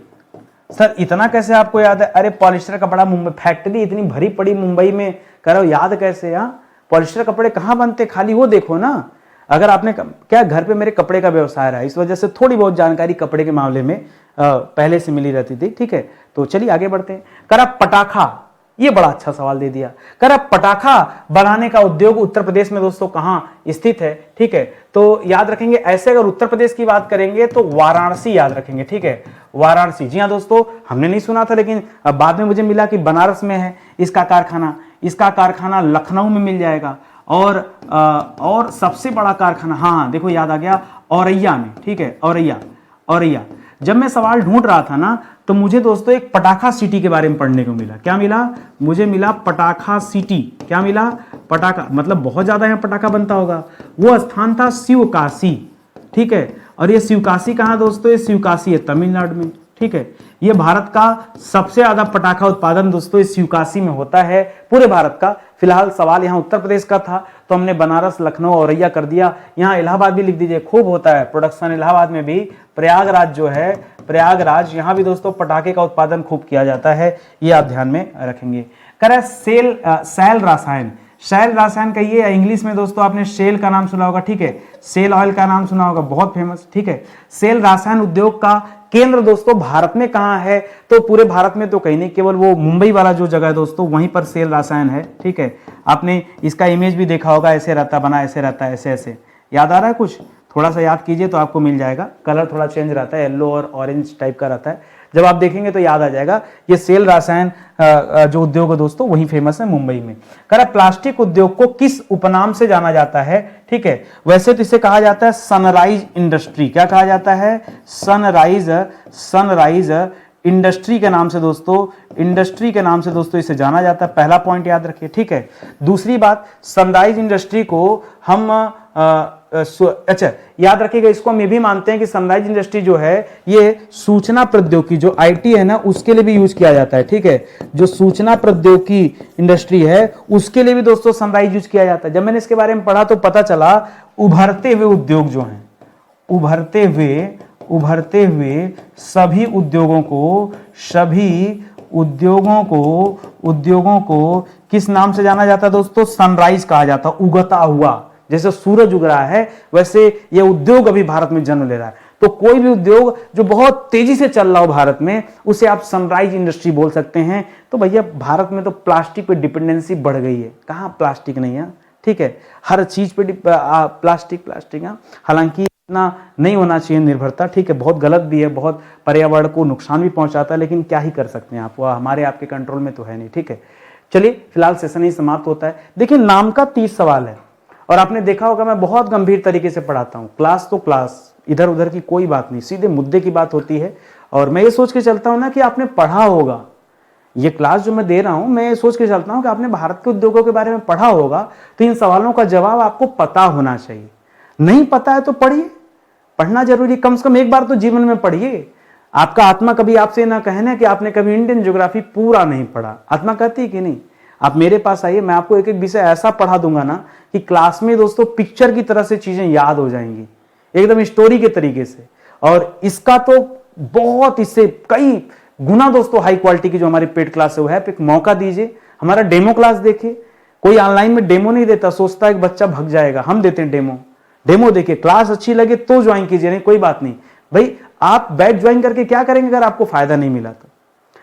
सर इतना कैसे आपको याद है, अरे पॉलिस्टर कपड़ा मुंबई, फैक्ट्री इतनी भरी पड़ी मुंबई में, करो याद कैसे, हाँ। पॉलिस्टर कपड़े कहाँ बनते, खाली वो देखो ना। अगर आपने क्या, घर पे मेरे कपड़े का व्यवसाय रहा, इस वजह से थोड़ी बहुत जानकारी कपड़े के मामले में पहले से मिली रहती थी, ठीक है। तो चलिए आगे बढ़ते हैं। करा पटाखा, ये बड़ा अच्छा सवाल दे दिया। करा पटाखा बनाने का उद्योग उत्तर प्रदेश में दोस्तों कहां स्थित है, ठीक है। तो याद रखेंगे, ऐसे अगर उत्तर प्रदेश की बात करेंगे तो वाराणसी याद रखेंगे, ठीक है, वाराणसी। जी हाँ दोस्तों, हमने नहीं सुना था, लेकिन बाद में मुझे मिला कि बनारस में है इसका कारखाना। इसका कारखाना लखनऊ में मिल जाएगा, और सबसे बड़ा कारखाना, हाँ देखो याद आ गया, औरैया में, ठीक है, औरैया। जब मैं सवाल ढूंढ रहा था ना, तो मुझे दोस्तों एक पटाखा सिटी के बारे में पढ़ने को मिला। क्या मिला, मुझे मिला पटाखा सिटी। क्या मिला, पटाखा, मतलब बहुत ज्यादा यहाँ पटाखा बनता होगा। वो स्थान था शिवकाशी, ठीक है। और ये शिवकाशी कहाँ दोस्तों, ये शिवकाशी है तमिलनाडु में, ठीक है। ये भारत का सबसे ज्यादा पटाखा उत्पादन दोस्तों इस शिवकाशी में होता है, पूरे भारत का। फिलहाल सवाल यहाँ उत्तर प्रदेश का था, तो हमने बनारस, लखनऊ, औरैया कर दिया। यहाँ इलाहाबाद भी लिख दीजिए, खूब होता है प्रोडक्शन इलाहाबाद में भी। प्रयागराज जो है, प्रयागराज, यहाँ भी दोस्तों पटाखे का उत्पादन खूब किया जाता है, ये आप ध्यान में रखेंगे। करें सेल रसायन, शेल रसायन कहिए, या इंग्लिश में दोस्तों आपने शेल का नाम सुना होगा, ठीक है, सेल ऑयल का नाम सुना होगा, बहुत फेमस, ठीक है। सेल रसायन उद्योग का केंद्र दोस्तों भारत में कहां है, तो पूरे भारत में तो कहीं नहीं, केवल वो मुंबई वाला जो जगह है दोस्तों वहीं पर सेल रसायन है, ठीक है। आपने इसका इमेज भी देखा होगा, ऐसे रहता बना, ऐसे रहता है, ऐसे ऐसे। याद आ रहा है कुछ, थोड़ा सा याद कीजिए तो आपको मिल जाएगा। कलर थोड़ा चेंज रहता है, येलो और ऑरेंज टाइप का रहता है, जब आप देखेंगे तो याद आ जाएगा। ये सेल रसायन जो उद्योग है दोस्तों वही फेमस है मुंबई में। कह प्लास्टिक उद्योग को किस उपनाम से जाना जाता है, ठीक है। वैसे तो इसे कहा जाता है सनराइज इंडस्ट्री। क्या कहा जाता है, सनराइज इंडस्ट्री के नाम से दोस्तों, इंडस्ट्री के नाम से दोस्तों इसे जाना जाता है। पहला पॉइंट याद रखिए, ठीक है। दूसरी बात, सनराइज इंडस्ट्री को हम अच्छा याद रखिएगा, इसको हम ये भी मानते हैं कि सनराइज इंडस्ट्री जो है ये सूचना प्रौद्योगिकी जो आईटी है ना उसके लिए भी यूज किया जाता है, ठीक है। जो सूचना प्रौद्योगिकी इंडस्ट्री है उसके लिए भी दोस्तों सनराइज यूज किया जाता है। जब मैंने इसके बारे में पढ़ा तो पता चला उभरते हुए उद्योग जो हैं, उभरते हुए सभी उद्योगों को किस नाम से जाना जाता है दोस्तों, सनराइज कहा जाता है। उगता हुआ, जैसे सूरज उग रहा है वैसे ये उद्योग अभी भारत में जन्म ले रहा है। तो कोई भी उद्योग जो बहुत तेजी से चल रहा हो भारत में उसे आप सनराइज इंडस्ट्री बोल सकते हैं। तो भैया भारत में तो प्लास्टिक पे डिपेंडेंसी बढ़ गई है, कहाँ प्लास्टिक नहीं है, ठीक है। हर चीज पे प्लास्टिक है। हालांकि इतना नहीं होना चाहिए निर्भरता, ठीक है, बहुत गलत भी है, बहुत पर्यावरण को नुकसान भी पहुंचाता है, लेकिन क्या ही कर सकते हैं आप, वो हमारे आपके कंट्रोल में तो है नहीं, ठीक है। चलिए फिलहाल सेशन ही समाप्त होता है। देखिए नाम का 30 सवाल है और आपने देखा होगा मैं बहुत गंभीर तरीके से पढ़ाता हूं। क्लास तो क्लास, इधर उधर की कोई बात नहीं, सीधे मुद्दे की बात होती है। और मैं ये सोच के चलता हूं ना कि आपने पढ़ा होगा, ये क्लास जो मैं दे रहा हूं, मैं सोच के चलता हूं कि आपने भारत के उद्योगों के बारे में पढ़ा होगा, तो इन सवालों का जवाब आपको पता होना चाहिए। नहीं पता है तो पढ़िए, पढ़ना जरूरी, कम से कम एक बार तो जीवन में पढ़िए। आपका आत्मा कभी आपसे ना कहना कि आपने कभी इंडियन ज्योग्राफी पूरा नहीं पढ़ा, आत्मा कहती है कि नहीं। आप मेरे पास आइए, मैं आपको एक एक विषय ऐसा पढ़ा दूंगा ना कि क्लास में दोस्तों पिक्चर की तरह से चीजें याद हो जाएंगी, एकदम स्टोरी के तरीके से। और इसका तो बहुत, इससे कई गुना दोस्तों हाई क्वालिटी की जो हमारी पेड क्लास है वो है। एक मौका दीजिए, हमारा डेमो क्लास देखिए। कोई ऑनलाइन में डेमो नहीं देता, सोचता है कि बच्चा भग जाएगा, हम देते हैं डेमो देखिए, क्लास अच्छी लगे तो ज्वाइन कीजिए, नहीं कोई बात नहीं भाई। आप बैच ज्वाइन करके क्या करेंगे अगर आपको फायदा नहीं मिला तो?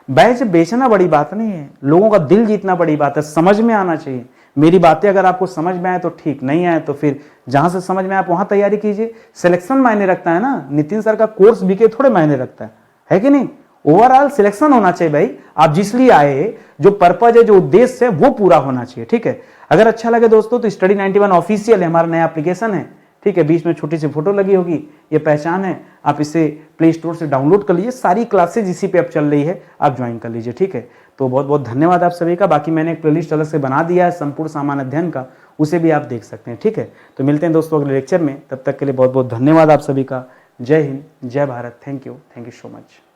बैच बेचना बड़ी बात नहीं है, लोगों का दिल जीतना बड़ी बात है, समझ में आना चाहिए। मेरी बातें अगर आपको समझ में आए तो ठीक, नहीं आए तो फिर जहां से समझ में आए आप वहां तैयारी कीजिए। सिलेक्शन मायने रखता है ना, नितिन सर का कोर्स बीके थोड़े मायने रखता है कि नहीं। ओवरऑल सिलेक्शन होना चाहिए भाई, आप जिस लिए आए, जो पर्पज है, जो उद्देश्य है, वो पूरा होना चाहिए, ठीक है। अगर अच्छा लगे दोस्तों तो स्टडी 91 ऑफिशियल है, हमारा नया एप्लीकेशन है, ठीक है। बीच में छोटी सी फोटो लगी होगी, ये पहचान है, आप इसे प्ले स्टोर से डाउनलोड कर लीजिए। सारी क्लासेज इसी पे अब चल रही है, आप ज्वाइन कर लीजिए, ठीक है। तो बहुत बहुत धन्यवाद आप सभी का। बाकी मैंने एक प्लेलिस्ट अलग से बना दिया है संपूर्ण सामान्य अध्ययन का, उसे भी आप देख सकते हैं, ठीक है। तो मिलते हैं दोस्तों अगले लेक्चर में, तब तक के लिए बहुत बहुत धन्यवाद आप सभी का। जय हिंद, जय Bharat, thank you so much.